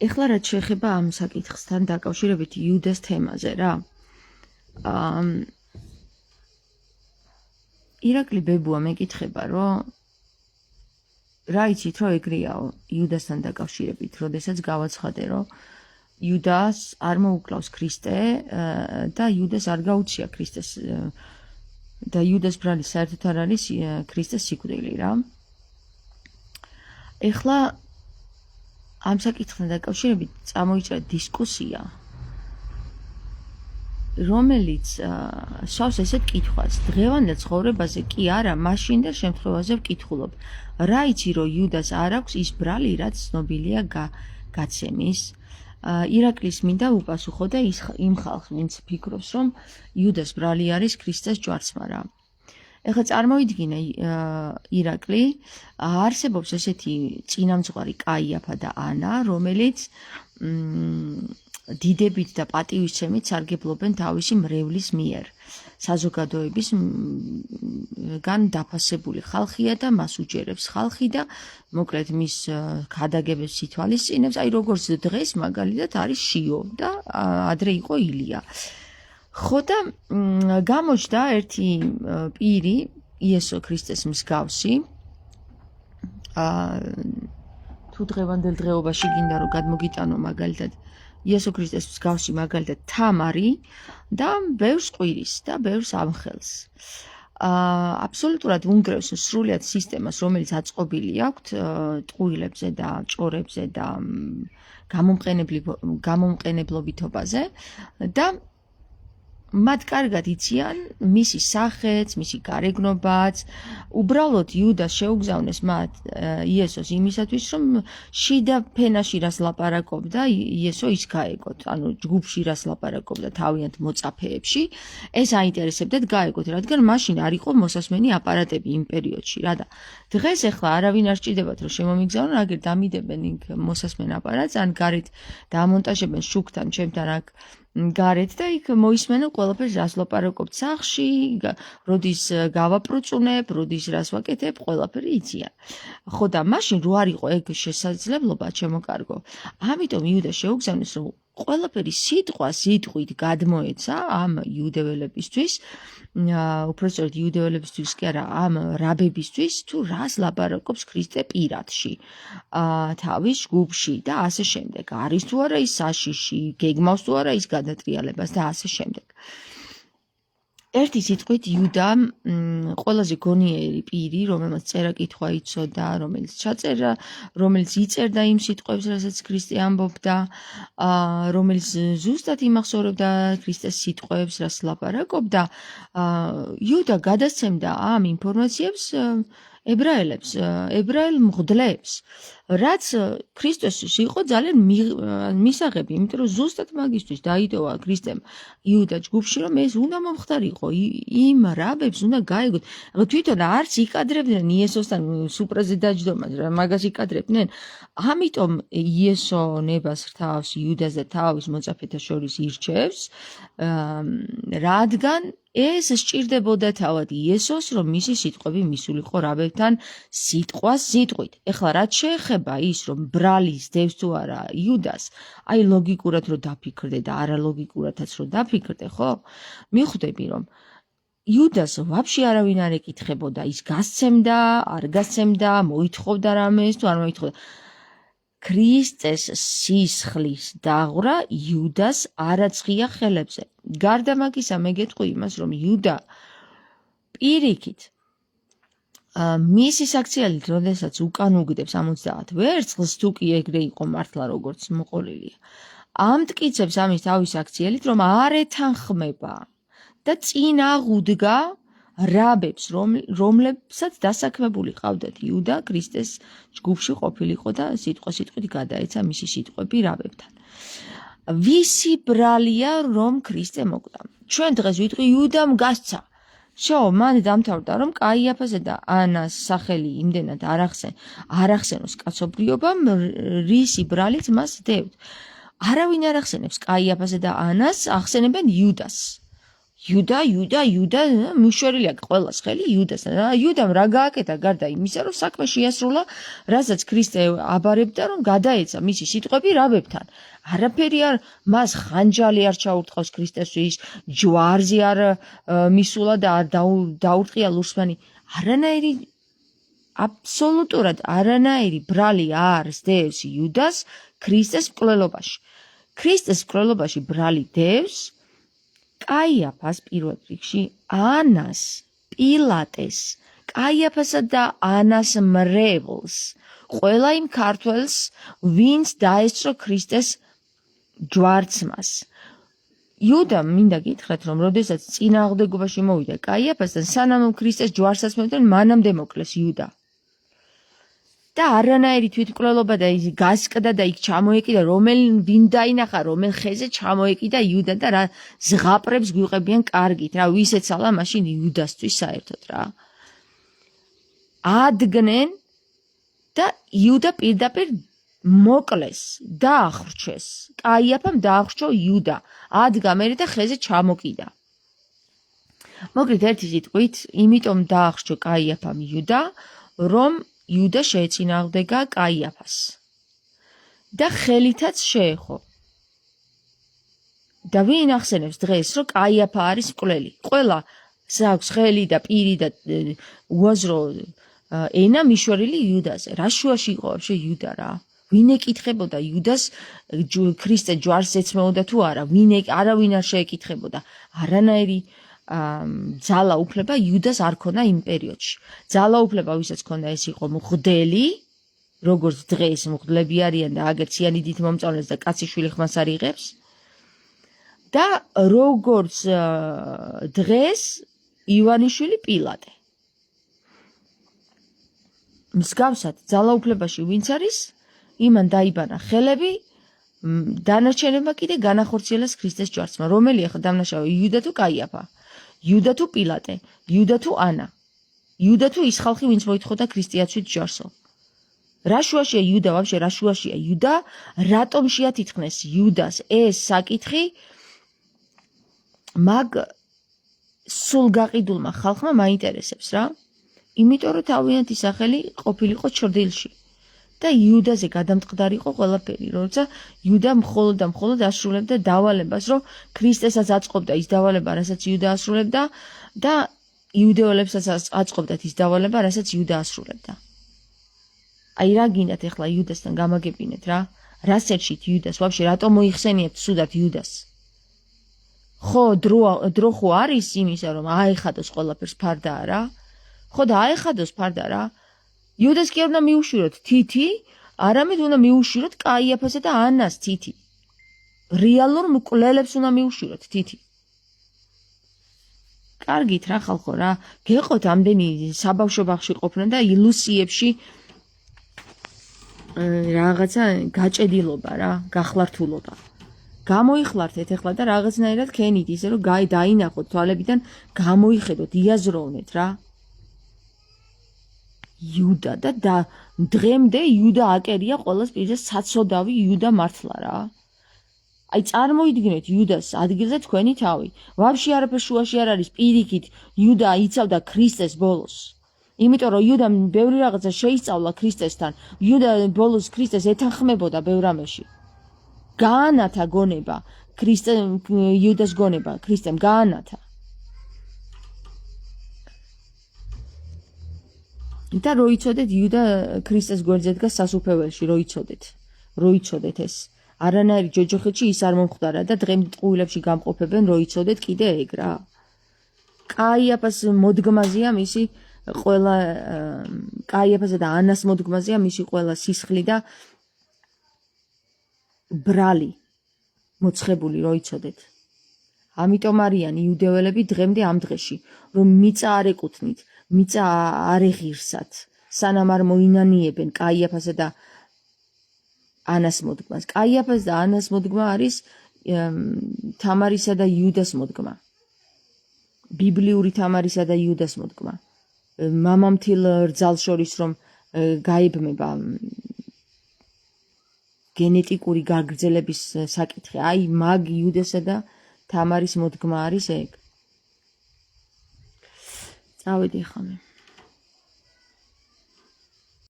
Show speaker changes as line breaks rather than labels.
ეხლა რაც შეეხება ამ საკითხთან დაკავშირებით იუდას თემაზე რა. ირაკლი ბებუა მეკითხება, რომ რა იცით, რომ ეგრეაო იუდასთან დაკავშირებით, როდესაც გავაცხადე, რომ იუდას არ მოუკლავს ქრისტე და იუდას არ გაუჩია ქრისტეს და იუდას ბრალი საერთოდ არ არის ქრისტეს სიკვდილი რა. ეხლა ამ საკითხთან დაკავშირებით წამოიჭრა დისკუსია, რომელიც სვავს ესეთ კითხვას, დღევანდელ ცხოვრებაზე კი არა, მაშინდელ შემთხვევაზე ვკითხულობ, რა იცი, რომ იუდას არ აქვს ის ბრალი, რაც ცნობილია გაცემის. ირაკლის მინდა უპასუხო და იმ ხალხს, ვინც ფიქრობს, რომ იუდას ბრალი არის ქრისტეს ჯვარცმა რა. ეხლა წარმოვიდგინე ირაკლი, არსებობს ესეთი წინამძღვარი კაიაფა და ანა, რომელიც დიდებით და პატივისცემით სარგებლობენ თავისი მრევლის მიერ. საზოგადოებისგან დაფასებული ხალხია და მას უჯერებს ხალხი და მოკლედ მის ქადაგებებს ითვალისწინებს, აი როგორც დღეს მაგალითად არის შიო და ადრე იყო ილია. ხო და გამოჩნდა ერთი პირი, იესო ქრისტეს მსგავსი, თუ დღევანდელ დღეობაში გინდა რომ გადმოგიტანო მაგალითად იესო ქრისტეს მსგავსი მაგალითად თამარი და ბევრს ყვირის და ბევრს ამხელს. აბსოლუტურად უნგრევს სრულიად სისტემას, რომელიც აწყობილი აქვთ ტყუილებზე და ჭორებზე და გამომყენებლობითობაზე და მათ კარგად იციან მისი სახეც, მისი გარეგნობაც, უბრალოდ იუდას შეუგზავნეს მათ იესოს იმისათვის, რომ შიდა ფენაში რას ლაპარაკობდა, იესო ის გაეგოთ, ანუ ჯგუფში რას ლაპარაკობდა თავიანთ მოწაფეებში, ეს აინტერესებდათ გაეგოთ, რადგან მაშინ არ იყო მოსასმენი აპარატები იმ პერიოდში, რა და დღეს ეხლა არავინ არ სჭირდებათ, რომ შემომიგზავნონ, აგერ დამიდებენ იქ მოსასმენ აპარატს, ან გარეთ დაამონტაჟებენ შუქთან, ჩემთან აქ გარეთ და იქ მოისმენო ყველაფერს რას ლაპარაკობთ სახლში, როდის გავაპრუწუნებ, როდის რას ვაკეთებ, ყველაფერი იციან. ხო და მაშინ რო არ იყო ეგ შესაძლებლობა, ჩემო კარგო, ამიტომ იუდა შეუგზავნეს, რომ ყველაფერი სიტყვით გადმოეცა ამ იუდეველებისთვის, უпростоრად იუდეველებისთვის კი არა, ამ რაბებისთვის, თუ რას ლაპარაკობს ქრისტე პირადში, თავის ჯგუფში და ასე შემდეგ. არის თუ არა ის საშიში, გეგმავს თუ არა ის გადატრიალებას და ასე შემდეგ. ერთი სიტყვით იუდა ყველაზე გონიერი პირი, რომელმაც წერა-კითხვა იცოდა, რომელიც იწერდა იმ სიტყვებს, რასაც ქრისტე ამბობდა, რომელიც ზუსტად იმახსოვრებდა ქრისტეს სიტყვებს, რას ლაპარაკობდა, იუდა გადასცემდა ამ ინფორმაციებს ებრაელ მღვდლებს, რაც ქრისტესთვის იყო ძალიან მისაღები, იმიტომ რომ ზუსტად მაგისთვის დაიდოვა ქრისტემ იუდა ჯგუფში, რომ ეს უნდა მომხდარიყო, იმ რაბებს უნდა გაეგოთ. თვითონ არც იკადრებდნენ იესოსთან სუპრაზე დაჯდომას, მაგას იკადრებდნენ. ამიტომ იესო ნებას რთავს იუდას და თავის მოწაფეთა შორის ირჩევს, რადგან ეს სჭირდებოდა თავად იესოს, რომ მისი სიტყვები მისულიყო რაბებთან სიტყვით. ეხლა რაც შეეხება ის, რომ ბრალის დევს თუ არა იუდას, აი ლოგიკურად რომ დაფიქრდე და არალოგიკურადაც რომ დაფიქრდე, ხო? მიხვდები, რომ იუდას ვაფშე არავინ არ ეკითხებოდა, ის გასცემდა, არ გასცემდა, მოითხოვდა რამეს თუ არ მოითხოვდა. ქრისტეს სისხლის დაღვრა იუდას არ აცხია ხელებზე. გარდა მაგისა, მე გეტყვი იმას, რომ იუდა პირიქით მისი საქციელით, როდესაც უკან უგდებს 70 ვერცხლს, თუ კი ეგრე იყო მართლა როგორც მოყოლილია, ამტკიცებს ამის თავის საქციელით, რომ არ ეთანხმება და წინ აღუდგა რაბებს, რომლებსაც დასაქმებული ყავდათ იუდა ქრისტეს ჯგუფში ყოფილიყო და სიტყვით გადაეცა მისი სიტყვები რაბებთან. ვისი ბრალია, რომ ქრისტე მოკვდა? ჩვენ დღეს ვიტყვი იუდამ გასცა. მან დამთავრდა, რომ კაიაფასა და ანას სახელი იმდენად არ ახსენოს კაცობრიობამ, რისი ბრალიც მას დევთ. არავინ არ ახსენებს კაიაფასა და ანას, ახსენებენ იუდას. იუდა მიშვერილია ყველას ხელი იუდას. იუდამ რა გააკეთა გარდა იმისა, რომ საქმე შეასრულა, რასაც ქრისტე აბარებდა, რომ გადაეცა მისი სიტყვები რაბებთან. არაფერი არ მას ხანჯალი არ ჩაურტყავს ქრისტესთვის, ჯვარზე არ მისულა და არ დაურტყია ლურსმანი. არანაირი აბსოლუტურად არანაირი ბრალი არ სდევს იუდას ქრისტეს მკვლელობაში. ქრისტეს მკვლელობაში ბრალი დევს კაიაფას პირველ რიგში, ანას, პილატეს, კაიაფასა და ანას მრევლს, ყველა იმ ქართველს, ვინც დაესწრო ქრისტეს ჯვარცმას. იუდამ მინდა გითხრათ, რომ როდესაც წინააღმდეგობაში მოვიდა კაიაფასთან, სანამ ქრისტეს ჯვარსაც მევდნენ, მანამდე მოკლეს იუდა. და არანაირი თვითმკვლელობა და ის გასკდა და იქ ჩამოეკიდა, ვინ დაინახა, რომელ ხეზე ჩამოეკიდა იუდა და რა ზღაპრებს გვიყებიან კარგით, რა ვის ეცალა მაშინ იუდასთვის საერთოდ რა. ადგნენ და იუდა პირდაპირ მოკლეს, დაახრჩეს. კაიაფამ დაახრჩო იუდა, ადგა მერე და ხეზე ჩამოკიდა. მოკლედ ერთი სიტყვით, იმიტომ დაახრჩო კაიაფამ იუდა, რომ იუდა შეეწინააღმდეგა კაიაფას და ხელითაც შეეხო. და ვინ ახსენებს დღეს, რომ კაიაფა არის მკვლელი? ყველა აქვს ხელი და პირი და უაზრო ენა მიშვერილი იუდაზე. რა შუაში იყო ვაფშე იუდა რა? ვინ ეკითხებოდა იუდას ქრისტე ჯვარს ეცმეოდა თუ არა? არავინ არ შეეკითხებოდა. არანაირი ძალა უფლება იუდას არ ქონდა იმ პერიოდში. ძალა უფლება ვისაც ქონდა, ეს იყო მღვდელი, როგორც დღეს მღვდლები არიან და აგერ ციანიდით მომწონეს და კაციშვილი ხმას არ იღებს. და როგორც დღეს ივანიშვილი პილატე. მსგავსად ძალა უფლებაში ვინც არის, იმან დაიბანა ხელები, დანარჩენება კიდე განახორციელეს ქრისტეს ჯვარცმა. რომელი ახლა დამნაშავე, იუდა თუ კაიაფა? იუდა თუ პილატე, იუდა თუ ანა, იუდა თუ ის ხალხი, ვინც მოითხოვდა ქრისტეაცვით ჯვარსო. რა შუაშია იუდა ვაფშე, რა შუაშია იუდა? რატომ შეათითქმეს იუდას ეს საკითხი მაგ სულ გაყიდულმა ხალხმა მაინტერესებს რა? იმიტომ რომ თავიანთი სახელი ყოფილიყო ჩრდილში და იუდაზე გადამტყდარი იყო ყველაფერი, როცა იუდა მხოლოდ და მხოლოდ ასრულებდა დავალებას, რომ ქრისტესაც აწყობდა ის დავალება, რასაც იუდა ასრულებდა და იუდეოლებსაც აწყობდათ ის დავალება, რასაც იუდა ასრულებდა. აი რა გინდათ ახლა იუდასთან გამაგებინეთ რა? რას ერჩით იუდას? ვაფშე რატომ მოიხსენიებთ სუდად იუდას? ხო დრო ხო არის იმისა, რომ აეხადოს ყველაფერს ფარდაა რა? ხო და აეხადოს ფარდა რა? იუდას კი არ უნდა მიუშვიროთ თითი, არამედ უნდა მიუშვიროთ კაიაფასა და ანას თითი. რეალურ მკვლელებს უნდა მიუშვიროთ თითი. კარგით რა ხალხო რა, გეყოთ ამდენი საბავშვო ბაღში ყოფნა და ილუსიებში რაღაცა გაჭედილობა რა, გახლართულობა. გამოიხლართეთ ახლა და რაღაცნაირად ქენით ისე რომ დაინახოთ თვალებიდან, გამოიხედოთ, იაზროვნეთ რა. იუდა და დღემდე იუდა აკერია ყოველს პირზე საცოდავი იუდა მართლა რა. აი წარმოიდგინეთ იუდას ადგილზე თქვენი თავი. ვაფშე არაფერ შუაში არ არის, პირიქით იუდა იცავდა ქრისტეს ბოლოს. იმიტომ რომ იუდამ ბევრი რაღაცა შეისწავლა ქრისტესთან. იუდა ბოლოს ქრისტეს ეთანხმებოდა ბევრ რამეში. გაანათა გონება, იუდას გონება ქრისტემ გაანათა. და როიცოდეთ იუდა ქრისტეს გვერდზე დგა სასუფეველში, როიცოდეთ ეს. არანაირი ჯოჯოხეთში ის არ მომხდარა და დღემდე ტყუილებში გამყოფებენ, როიცოდეთ კიდე ეგ რა. კაიაფას მოდგმაზეა მისი ყველა კაიაფასა და ანას მოდგმაზეა მისი ყველა სისხლი და ბრალი მოცხებული, როიცოდეთ. ამიტომ არიან იუდეველები დღემდე ამ დღეში, რომ მიწა არ ეკუთვნით, მიწა არ ეღირსათ, სანამ არ მოინანიებენ კაიაფასა და ანას მოდგმას. კაიაფას და ანას მოდგმა არის თამარისა და იუდას მოდგმა. ბიბლიური თამარისა და იუდას მოდგმა. მამამთილ რძალ შორის რომ გაებმება გენეტიკური გაგრძელების საკითხი. აი მაგ იუდასა და თამარის მოდგმა არის ეგ. წავედი ხამე.